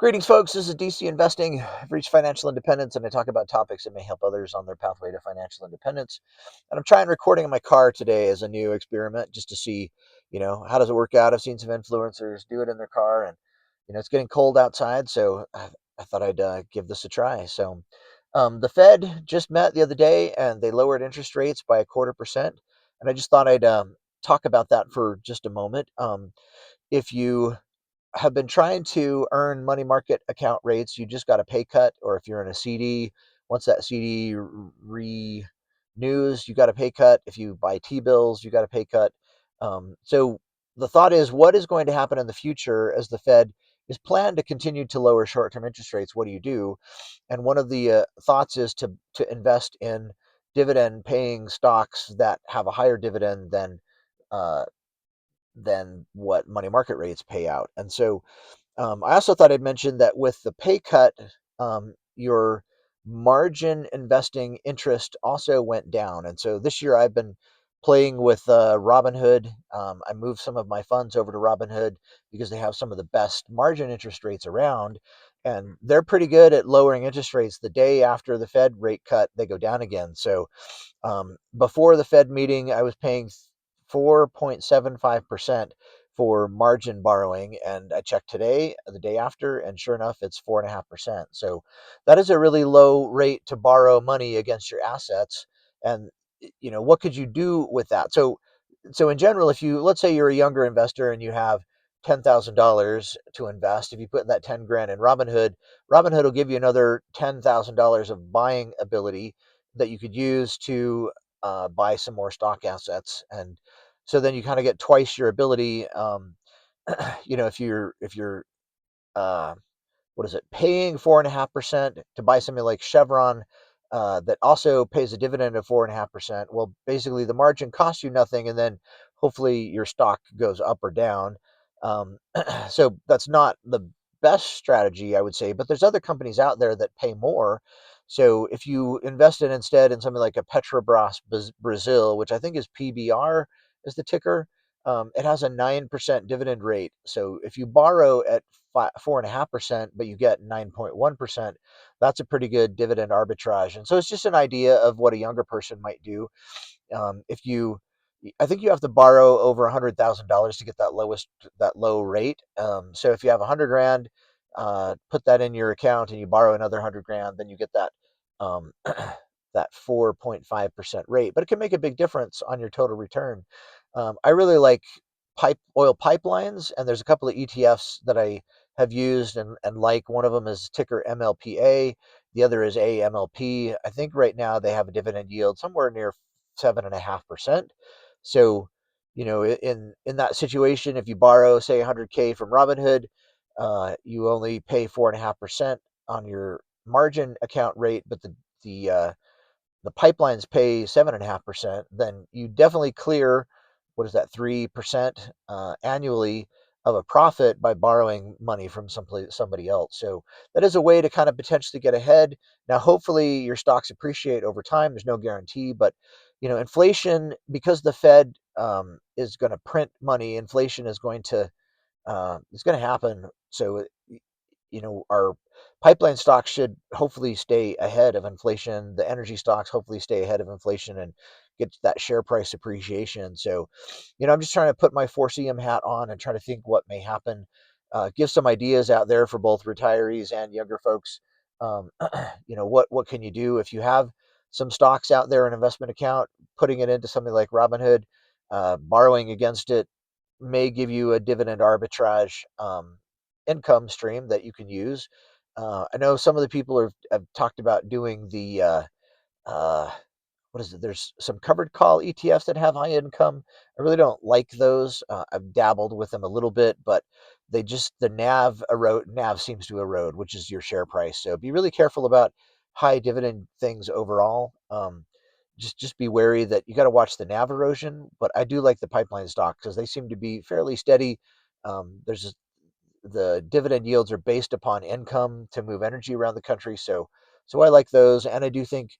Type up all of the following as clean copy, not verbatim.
Greetings, folks. This is DC Investing. I've reached financial independence, and I talk about topics that may help others on their pathway to financial independence. And I'm trying recording in my car today as a new experiment, just to see, how does it work out. I've seen some influencers do it in their car, and it's getting cold outside, so I thought I'd give this a try. So, the Fed just met the other day, and they lowered interest rates by 1/4%. And I just thought I'd talk about that for just a moment. If you have been trying to earn money market account rates, you just got a pay cut, or if you're in a CD, once that CD renews, you got a pay cut. If you buy T-bills, you got a pay cut. So the thought is, what is going to happen in the future as the Fed is planned to continue to lower short-term interest rates? What do you do? And one of the thoughts is to invest in dividend-paying stocks that have a higher dividend uh, than what money market rates pay out. And so I also thought I'd mention that with the pay cut, your margin investing interest also went down. And so this year I've been playing with Robinhood. I moved some of my funds over to Robinhood because they have some of the best margin interest rates around. And they're pretty good at lowering interest rates. The day after the Fed rate cut, they go down again. So before the Fed meeting, I was paying 4.75% for margin borrowing. And I checked today, the day after, and sure enough, it's 4.5%. So that is a really low rate to borrow money against your assets. And what could you do with that? So in general, if you, let's say you're a younger investor and you have $10,000 to invest, if you put that 10 grand in Robinhood, Robinhood will give you another $10,000 of buying ability that you could use to buy some more stock assets. And so then you kind of get twice your ability. If you're uh, what is it, paying 4.5% to buy something like Chevron, that also pays a dividend of 4.5%. Well, basically the margin costs you nothing, and then hopefully your stock goes up or down. So that's not the best strategy, I would say, but there's other companies out there that pay more. So if you invested instead in something like a Petrobras Brazil, which I think is PBR is the ticker, it has a 9% dividend rate. So if you borrow at 4.5%, but you get 9.1%, that's a pretty good dividend arbitrage. And so it's just an idea of what a younger person might do. If you, I think you have to borrow over $100,000 to get that low rate. So if you have 100 grand, put that in your account and you borrow another 100 grand, then you get that, um, that 4.5% rate, but it can make a big difference on your total return. I really like oil pipelines, and there's a couple of ETFs that I have used and like. One of them is ticker MLPA. The other is AMLP. I think right now they have a dividend yield somewhere near 7.5%. So, in that situation, if you borrow, say, 100K from Robinhood, you only pay 4.5% on your margin account rate, but the pipelines pay 7.5%, then you definitely clear, what is that, 3% annually of a profit by borrowing money from somebody else. So that is a way to kind of potentially get ahead. Now, hopefully, your stocks appreciate over time. There's no guarantee, but inflation, because the Fed is going to print money, inflation is going to it's going to happen. So our pipeline stocks should hopefully stay ahead of inflation. The energy stocks hopefully stay ahead of inflation and get that share price appreciation. So, I'm just trying to put my 4CM hat on and try to think what may happen. Give some ideas out there for both retirees and younger folks. Um, what can you do if you have some stocks out there in an investment account, putting it into something like Robinhood, borrowing against it may give you a dividend arbitrage income stream that you can use. I know some of the people have talked about doing the uh, what is it? There's some covered call ETFs that have high income. I really don't like those. I've dabbled with them a little bit, but the NAV seems to erode, which is your share price. So be really careful about high dividend things overall. Just be wary that you got to watch the NAV erosion. But I do like the pipeline stock because they seem to be fairly steady. There's the dividend yields are based upon income to move energy around the country. So I like those, and I do think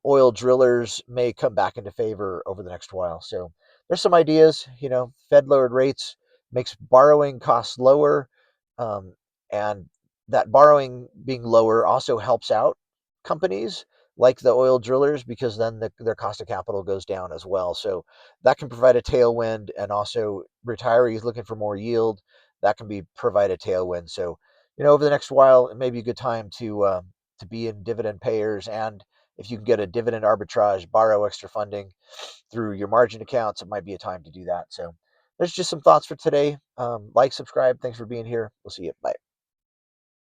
oil drillers may come back into favor over the next while. So there's some ideas. Fed lowered rates makes borrowing costs lower, um, and that borrowing being lower also helps out companies like the oil drillers, because then their cost of capital goes down as well. So that can provide a tailwind, and also retirees looking for more yield, that can be provide a tailwind. So over the next while, it may be a good time to be in dividend payers, and if you can get a dividend arbitrage, borrow extra funding through your margin accounts, it might be a time to do that. So there's just some thoughts for today. Like, subscribe. Thanks for being here. We'll see you. Bye.